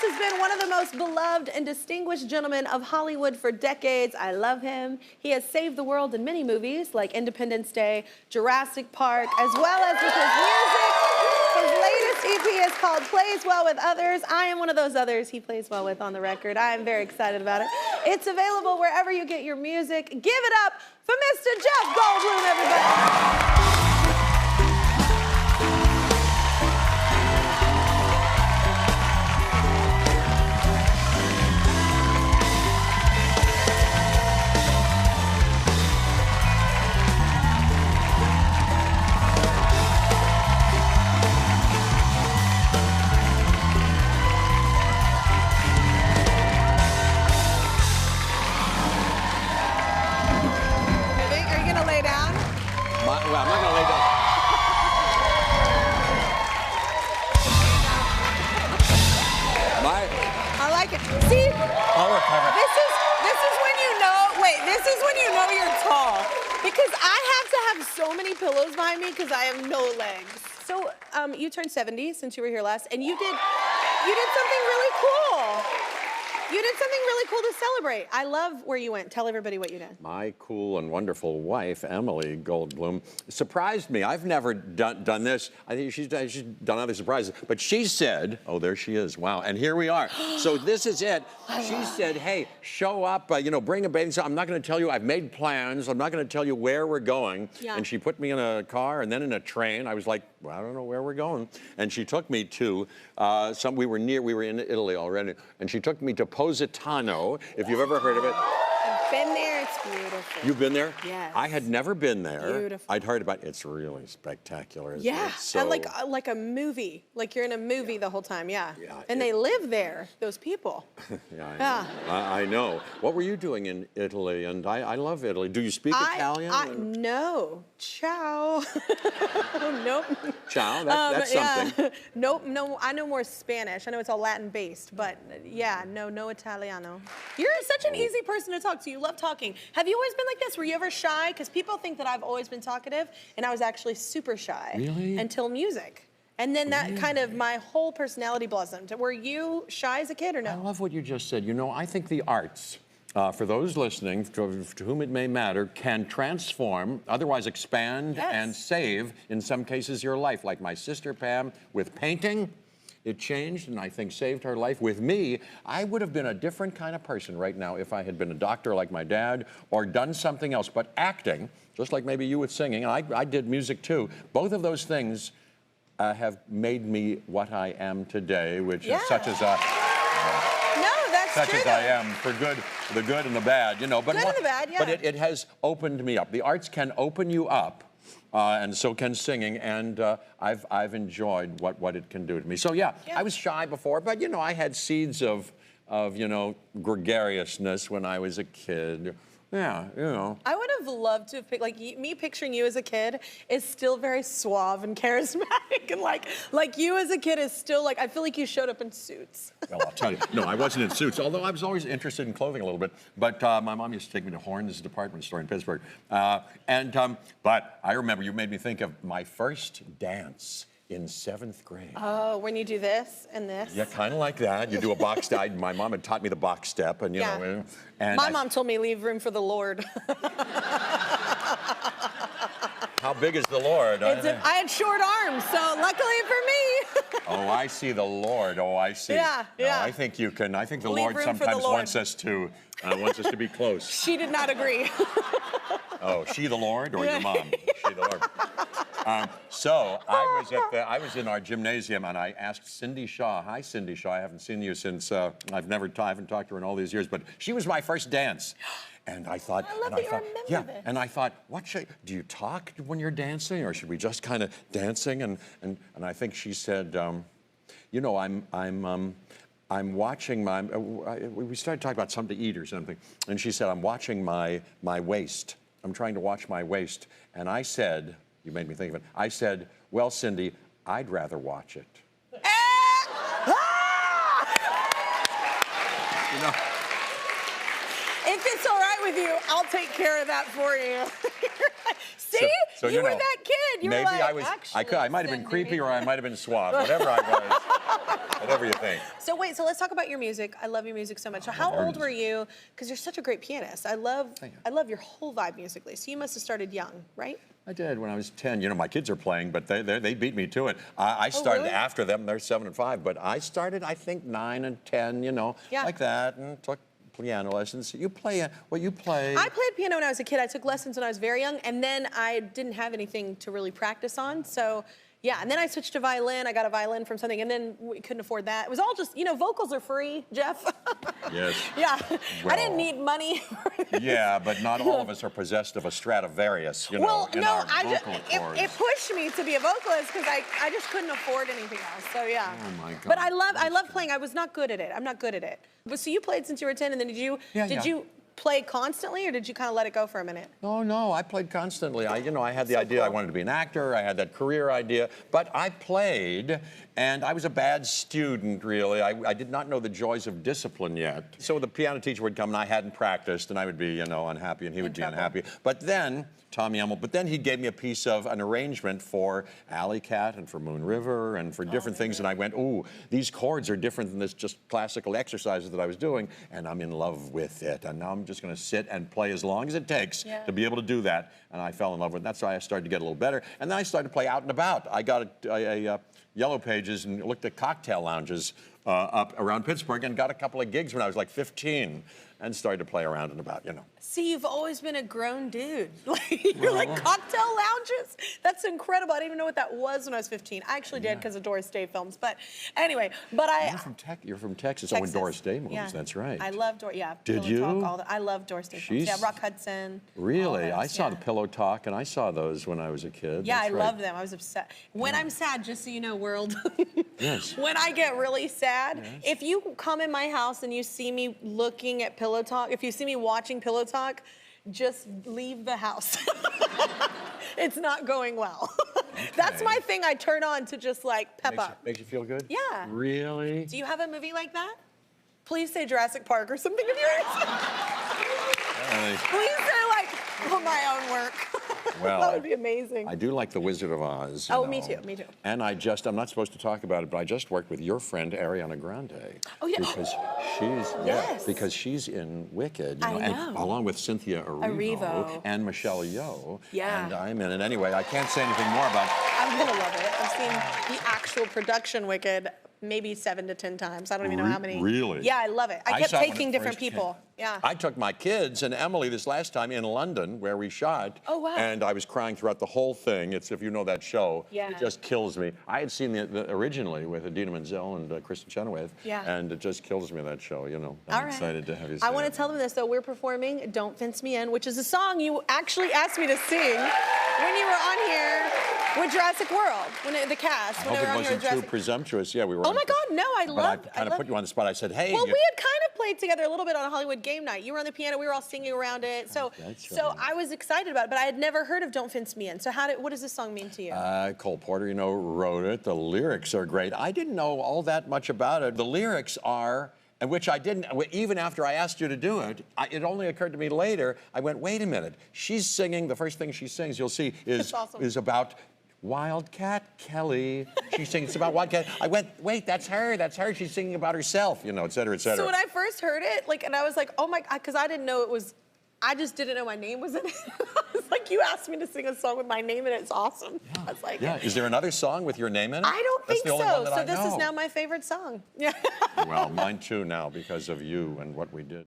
has been one of the most beloved and distinguished gentlemen of Hollywood for decades. I love him. He has saved the world in many movies like Independence Day, Jurassic Park, as well as with his music. His latest EP is called Plays Well With Others. I am one of those others he plays well with on the record. I am very excited about it. It's available wherever you get your music. Give it up for Mr. Jeff Goldblum, everybody. Well, I'm not going to lay down. I like it. See, this is when you know. Wait, this is when you know you're tall, because I have to have so many pillows behind me because I have no legs. So, you turned 70 since you were here last, and you did something really cool. You did something really cool to celebrate. I love where you went. Tell everybody what you did. My cool and wonderful wife, Emily Goldblum, surprised me. I've never done this. I think she's done other surprises. But she said, oh, there she is. Wow. And here we are. So this is it. She said, hey, show up, bring a bathing suit. I'm not going to tell you. I've made plans. I'm not going to tell you where we're going. Yeah. And she put me in a car and then in a train. I was like, well, I don't know where we're going. And she took me to we were in Italy already. And she took me to Positano, if you've ever heard of it. I've been there. It's beautiful. You've been there? Yes. I had never been there. Beautiful. I'd heard about it. It's really spectacular. Yeah, So, and like a movie. Like you're in a movie the whole time, yeah. Yeah, and they live there, those people. Yeah, I know. What were you doing in Italy? And I love Italy. Do you speak Italian? No. Ciao. Nope. Ciao, that's something. Nope, no, I know more Spanish. I know it's all Latin-based, but yeah, no Italiano. You're such an easy person to talk to. You love talking. Have you always been like this? Were you ever shy? Because people think that I've always been talkative, and I was actually super shy. Really? Until music. And then that kind of, my whole personality blossomed. Were you shy as a kid or no? I love what you just said. I think the arts, for those listening, to whom it may matter, can transform, otherwise expand and save, in some cases, your life. Like my sister Pam with painting, it changed and I think saved her life. With me, I would have been a different kind of person right now if I had been a doctor like my dad or done something else. But acting, just like maybe you with singing, and I did music too, both of those things have made me what I am today, which is such as a... Such as I am, for the good and the bad, But good and the bad, yeah. But it has opened me up. The arts can open you up, and so can singing. And I've enjoyed what it can do to me. So yeah, I was shy before, but I had seeds of gregariousness when I was a kid. Yeah, I would have loved to have picked, me picturing you as a kid is still very suave and charismatic, and like you as a kid is still I feel like you showed up in suits. Well, I'll tell you, no, I wasn't in suits, although I was always interested in clothing a little bit. But my mom used to take me to Horn's department store in Pittsburgh. But I remember you made me think of my first dance in 7th grade. Oh, when you do this and this? Yeah, kind of like that. You do a box step. My mom had taught me the box step, and and my mom told me leave room for the Lord. How big is the Lord? I had short arms, so luckily for me. Oh, I see the Lord. Oh, I see. Yeah. No, I think you can. I think the Leave Lord room for the sometimes Lord. wants us to be close. She did not agree. Oh, she the Lord or your mom? She the Lord. So I was in our gymnasium and I asked Cindy Shaw. Hi, Cindy Shaw. I haven't seen you since I haven't talked to her in all these years, but she was my first dance. And I thought, I love that you remember this. And I thought, do you talk when you're dancing, or should we just kind of dancing? And I think she said, I'm watching my. We started talking about something to eat or something, and she said, I'm watching my waist. I'm trying to watch my waist, and I said. You made me think of it. I said, well, Cindy, I'd rather watch it. If it's all right with you, I'll take care of that for you. See? So you were that kid. You maybe were like, I might have been creepy or I might have been suave, whatever I was. Whatever you think. So wait, so let's talk about your music. I love your music so much. So how old were you? Because you're such a great pianist. I love your whole vibe musically. So you must have started young, right? I did when I was 10. You know, my kids are playing, but they beat me to it. I started really? after them. They're 7 and 5, but I started, I think, 9 and 10, you know, like that, and took piano lessons. You play, you play. I played piano when I was a kid. I took lessons when I was very young, and then I didn't have anything to really practice on, so yeah, and then I switched to violin. I got a violin from something, and then we couldn't afford that. It was all just, you know, vocals are free, Jeff. Yes. Yeah, Well, I didn't need money. Yeah, but not all of us are possessed of a Stradivarius, you know, Well, in no, our vocal cords. it pushed me to be a vocalist because I just couldn't afford anything else. So yeah. Oh my God. But I love playing. I was not good at it. I'm not good at it. But so you played since you were 10, and then did you play constantly, or did you kind of let it go for a minute? No, I played constantly. I had the idea I wanted to be an actor. I had that career idea, but I played, and I was a bad student, really. I did not know the joys of discipline yet. So the piano teacher would come, and I hadn't practiced, and I would be, you know, unhappy, and he would be unhappy. But then, Tommy Emil, but then he gave me a piece of an arrangement for Alley Cat and for Moon River and for different things, and I went, ooh, these chords are different than this just classical exercises that I was doing, and I'm in love with it. And now I'm just gonna sit and play as long as it takes to be able to do that. And I fell in love with it. That's why I started to get a little better. And then I started to play out and about. I got a Yellow Pages and looked at cocktail lounges up around Pittsburgh and got a couple of gigs when I was like 15 and started to play around and about, you know. See, you've always been a grown dude. You're like cocktail lounges? That's incredible. I didn't even know what that was when I was 15. I actually did because of Doris Day films. But anyway, You're from Texas. Oh, in Doris Day movies, that's right. I love Doris, Did Pillow you? Talk, I love Doris Day films. Yeah, Rock Hudson. Really? I saw the Pillow Talk, and I saw those when I was a kid. Yeah, That's I right. love them. I was upset. When I'm sad, just so you know, world. Yes. When I get really sad, if you come in my house and you see me looking at Pillow Talk, if you see me watching Pillow Talk, just leave the house. It's not going well. Okay. That's my thing I turn on to just like pep up. Makes you feel good? Yeah. Really? Do you have a movie like that? Please say Jurassic Park or something of yours. Please say like my own work. Well, that would be amazing. I do like The Wizard of Oz. Oh, me too, me too. And I'm not supposed to talk about it, but I just worked with your friend Ariana Grande. Oh, yeah. Because she's in Wicked, you know, I know. And along with Cynthia Erivo and Michelle Yeoh. Yeah. And I'm in it anyway. I can't say anything more about it. I'm gonna love it. I've seen the actual production Wicked maybe 7 to 10 times. I don't even know how many. Really? Yeah, I love it. I kept taking different people. Yeah. I took my kids and Emily this last time in London where we shot. Oh, wow. And I was crying throughout the whole thing. It's, if you know that show, Yeah. it just kills me. I had seen the originally with Idina Menzel and Kristen Chenoweth. Yeah. And it just kills me, that show, you know. I'm All right. excited to have you see I want to it. tell them this, though. We're performing Don't Fence Me In, which is a song you actually asked me to sing when you were on here with Jurassic World, the cast. I hope it wasn't too presumptuous. Yeah, we were. Oh my God, no, I love. But I kind of put you on the spot. I said, hey. Well, we had kind of played together a little bit on Hollywood Game Night. You were on the piano, we were all singing around it. So, so I was excited about it, but I had never heard of Don't Fence Me In. So what does this song mean to you? Cole Porter, you know, wrote it. The lyrics are great. I didn't know all that much about it. The lyrics are, and which I didn't, even after I asked you to do it, it only occurred to me later. I went, wait a minute. She's singing, the first thing she sings, you'll see, is about Wildcat Kelly. She sings about Wildcat. I went, wait, that's her. That's her. She's singing about herself, you know, et cetera, et cetera. So when I first heard it, and I was like, oh my God, because I didn't know it was, I just didn't know my name was in it. I was like, you asked me to sing a song with my name in it. It's awesome. Yeah. I was like, yeah. Is there another song with your name in it? I don't think so. So this know. is now my favorite song. Yeah. Well, mine too now because of you and what we did.